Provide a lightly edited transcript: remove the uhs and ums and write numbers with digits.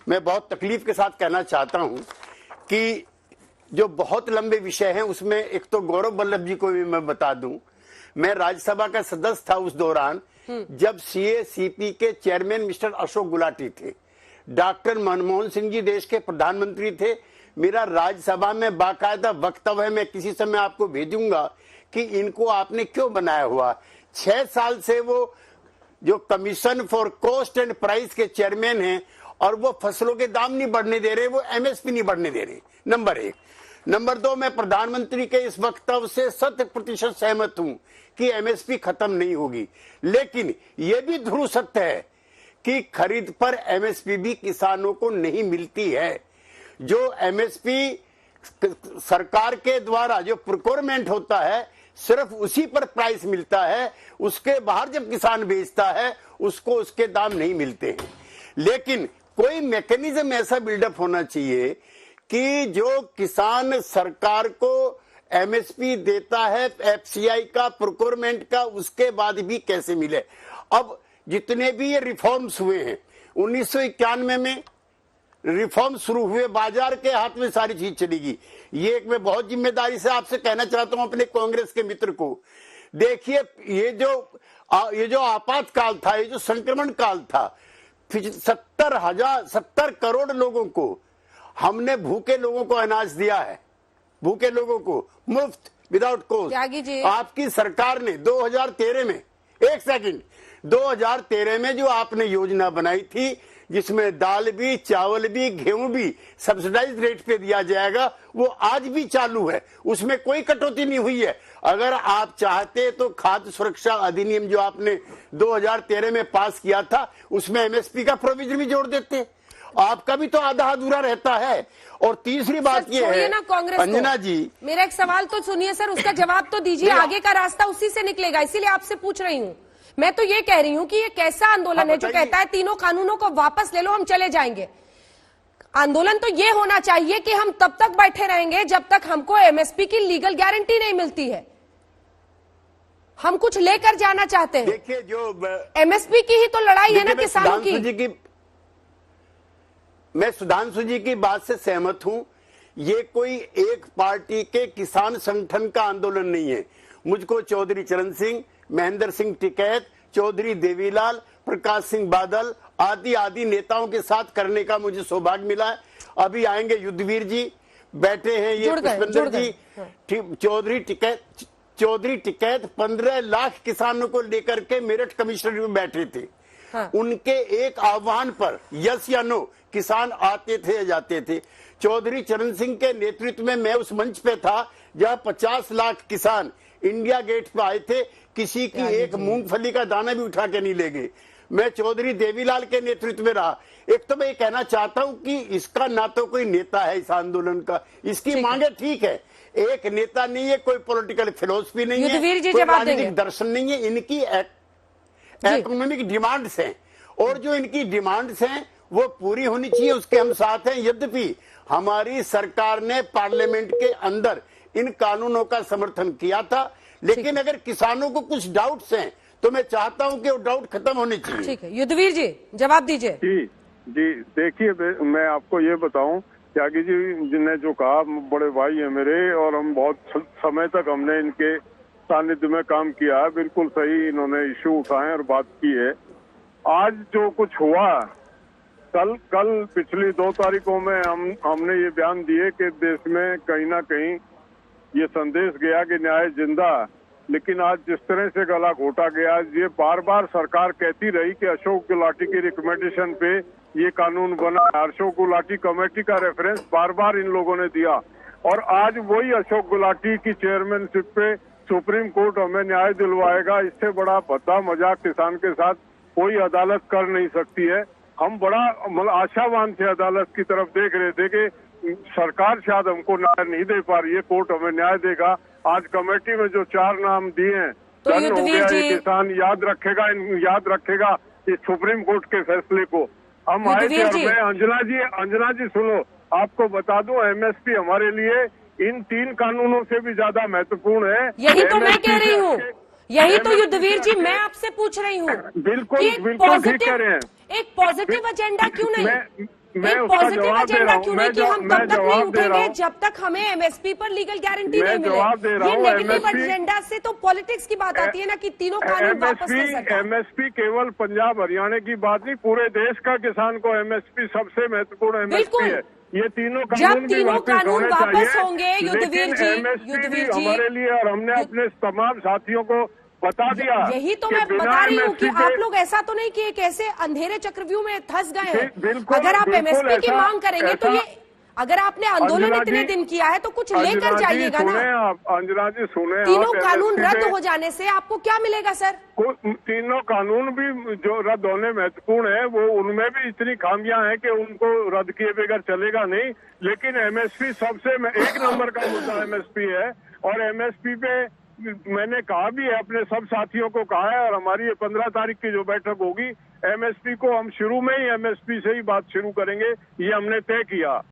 मैं बहुत तकलीफ के साथ कहना चाहता हूं कि जो बहुत लंबे विषय हैं उसमें एक तो गौरव वल्लभ जी को भी मैं बता दूं, मैं राज्यसभा का सदस्य था उस दौरान जब सीएसीपी के चेयरमैन मिस्टर अशोक गुलाटी थे, डॉक्टर मनमोहन सिंह जी देश के प्रधानमंत्री थे। मेरा राज्यसभा में बाकायदा वक्तव्य है, मैं किसी समय आपको भेजूंगा कि इनको आपने क्यों बनाया हुआ। 6 साल से वो जो commission for cost and price के चेयरमैन हैं और वो फसलों के दाम नहीं बढ़ने दे रहे, वो एमएसपी नहीं बढ़ने दे रहे, नंबर 1। नंबर 2, मैं प्रधानमंत्री के इस वक्तव्य से 100% सहमत हूं कि एमएसपी खत्म नहीं होगी, लेकिन यह भी ध्रुव सत्य है कि खरीद पर एमएसपी भी किसानों को नहीं मिलती है। जो एमएसपी सरकार के द्वारा जो प्रोक्योरमेंट होता है सिर्फ उसी पर प्राइस मिलता है, उसके बाहर जब किसान बेचता है उसको उसके दाम नहीं मिलते हैं। लेकिन कोई मैकेनिज्म ऐसा बिल्डअप होना चाहिए कि जो किसान सरकार को एमएसपी देता है एफसीआई का प्रोक्योरमेंट का, उसके बाद भी कैसे मिले। अब जितने भी ये रिफॉर्म्स हुए हैं, 1991 में रिफॉर्म शुरू हुए, बाजार के हाथ में सारी चीज चलेगी। ये एक मैं बहुत जिम्मेदारी से आपसे कहना चाहता हूं अपने कांग्रेस के मित्र को, देखिए ये जो आपातकाल था, ये जो संक्रमण काल था, 70 करोड़ लोगों को हमने भूखे लोगों को अनाज दिया है, भूखे लोगों को मुफ्त विदाउट कॉस्ट। आपकी सरकार ने 2013 में 2013 में जो आपने योजना बनाई थी जिसमें दाल भी, चावल भी, गेहूं भी सब्सिडाइज रेट पे दिया जाएगा, वो आज भी चालू है, उसमें कोई कटौती नहीं हुई है। अगर आप चाहते तो खाद्य सुरक्षा अधिनियम जो आपने 2013 में पास किया था उसमें एमएसपी का प्रोविजन भी जोड़ देते, आपका भी तो आधा अधूरा रहता है। और तीसरी बात ये है अंजना जी, मेरा एक सवाल तो सुनिए सर, उसका जवाब तो दीजिए, आगे का रास्ता उसी से निकलेगा, इसीलिए आपसे पूछ रही हूँ। मैं तो ये कह रही हूँ कि ये कैसा आंदोलन है जो कहता है तीनों कानूनों को वापस ले लो, हम चले जाएंगे। आंदोलन तो ये होना चाहिए कि हम तब तक बैठे रहेंगे जब तक हमको एमएसपी की लीगल गारंटी नहीं मिलती है। हम कुछ लेकर जाना चाहते हैं। देखिए जो एमएसपी की ही तो लड़ाई है ना किसानों की। मैं सुधांशु जी की बात से सहमत हूं, ये कोई एक पार्टी के किसान संगठन का आंदोलन नहीं है। मुझको चौधरी चरण सिंह, महेंद्र सिंह टिकैत, चौधरी देवीलाल, प्रकाश सिंह बादल आदि नेताओं के साथ करने का मुझे सौभाग्य मिला है। अभी आएंगे युद्धवीर जी, बैठे हैं ये पुष्पेंद्र जी, चौधरी टिकैत 15 लाख किसानों को लेकर के मेरठ कमिश्नरी में बैठे थे। उनके एक आह्वान पर यस या नो किसान आते थे या जाते थे। चौधरी चरण सिंह के नेतृत्व में मैं उस मंच पे था जहां 50 लाख किसान इंडिया गेट पे आए थे, किसी की एक मूंगफली का दाना भी उठा के नहीं ले गए। मैं चौधरी देवीलाल के नेतृत्व में रहा। एक तो मैं ये कहना चाहता हूं कि इसका ना तो कोई नेता है इस आंदोलन का, इसकी मांगे ठीक है, एक नेता नहीं है, कोई पॉलिटिकल फिलोसफी नहीं है, कोई राजनीतिक दर्शन नहीं है, इनकी इकोनॉमिक डिमांड्स हैं और जो इनकी डिमांड्स हैं वो पूरी होनी चाहिए, उसके हम साथ हैं। यद्यपि हमारी सरकार ने पार्लियामेंट के अंदर इन कानूनों का समर्थन किया था, लेकिन अगर किसानों को कुछ डाउट्स हैं तो मैं चाहता हूं कि वो डाउट खत्म होने चाहिए। ठीक है, युद्धवीर जी जवाब दीजिए। जी देखिए, मैं आपको ये बताऊं, त्यागी जी ने जो कहा, बड़े भाई है मेरे और हम बहुत समय तक हमने इनके सानिध्य में काम किया है, बिल्कुल सही इन्होंने इश्यू उठाए और बात की है। आज जो कुछ हुआ, कल पिछली 2 तारीखों में हमने ये बयान दिए कि देश में कहीं ना कहीं ये संदेश गया कि न्याय जिंदा, लेकिन आज जिस तरह से गला घोटा गया, ये बार बार सरकार कहती रही कि अशोक गुलाटी की रिकमेंडेशन पे ये कानून बना। अशोक गुलाटी कमेटी का रेफरेंस बार बार इन लोगों ने दिया और आज वही अशोक गुलाटी की चेयरमैनशिप पे सुप्रीम कोर्ट हमें न्याय दिलवाएगा। इससे बड़ा भद्दा मजाक किसान के साथ कोई अदालत कर नहीं सकती है। हम बड़ा आशावान थे, अदालत की तरफ देख रहे थे कि सरकार शायद हमको न्याय नहीं दे पा रही है, कोर्ट हमें न्याय देगा। आज कमेटी में जो 4 नाम दिए हैं, तो डन हो गया, ये किसान याद रखेगा इस सुप्रीम कोर्ट के फैसले को। हम आए थे और मैं अंजना जी सुनो, आपको बता दूं, एमएसपी हमारे लिए इन 3 कानूनों से भी ज्यादा महत्वपूर्ण है। यही तो मैं कह रही हूँ, यही तो युद्धवीर जी मैं आपसे पूछ रही हूँ। बिल्कुल ठीक कह रहे हैं। एक पॉजिटिव एजेंडा क्यों नहीं? मैं एक उसका पॉजिटिव जवाब दे एजेंडा रहा हूँ। क्यों नहीं कि हम मैं तब तक नहीं जवाब दे रहा उठेंगे हूँ। जब तक हमें एमएसपी पर लीगल गारंटी मैं नहीं मिले। जवाब दे रहा ये हूँ, नेगेटिव MSP एजेंडा से तो पॉलिटिक्स की बात आती है ना कि तीनों कानून वापस ले सरकार। एमएसपी केवल पंजाब हरियाणा की बात नहीं, पूरे देश का किसान को एमएसपी सबसे महत्वपूर्ण एमएसपी बिल्कुल। है। ये तीनों जब कानून भी तीनों वापस कानून होने वापस चाहिए, होंगे, युद्धवीर लेकिन जी, एमएसपी भी युद्धवीर जी, हमारे लिए, और हमने अपने तमाम साथियों को बता दिया। यही तो कि मैं बिना बता रही हूँ कि MSP के आप लोग ऐसा तो नहीं कि एक ऐसे अंधेरे चक्रव्यूह में फंस गए हैं। बिल्कुल, अगर आप बिल्कुल एमएसपी की ऐसा- मांग करेंगे तो ऐसा- ये, अगर आपने आंदोलन अंजना इतने जी- दिन किया है तो कुछ लेकर अंजना जी जाइएगा ना। सुने आप, अंजना जी सुने तीनों आप, कानून MSP रद्द पे- हो जाने से आपको क्या मिलेगा सर? तीनों कानून भी जो रद्द होने महत्वपूर्ण है, वो उनमें भी इतनी खामियां हैं कि उनको रद्द किए बगैर चलेगा नहीं। लेकिन एमएसपी सबसे एक नंबर का मुद्दा एमएसपी है, और एमएसपी पे मैंने कहा भी है, अपने सब साथियों को कहा है, और हमारी ये 15 तारीख की जो बैठक होगी, एमएसपी को हम शुरू में ही एमएसपी से ही बात शुरू करेंगे, ये हमने तय किया।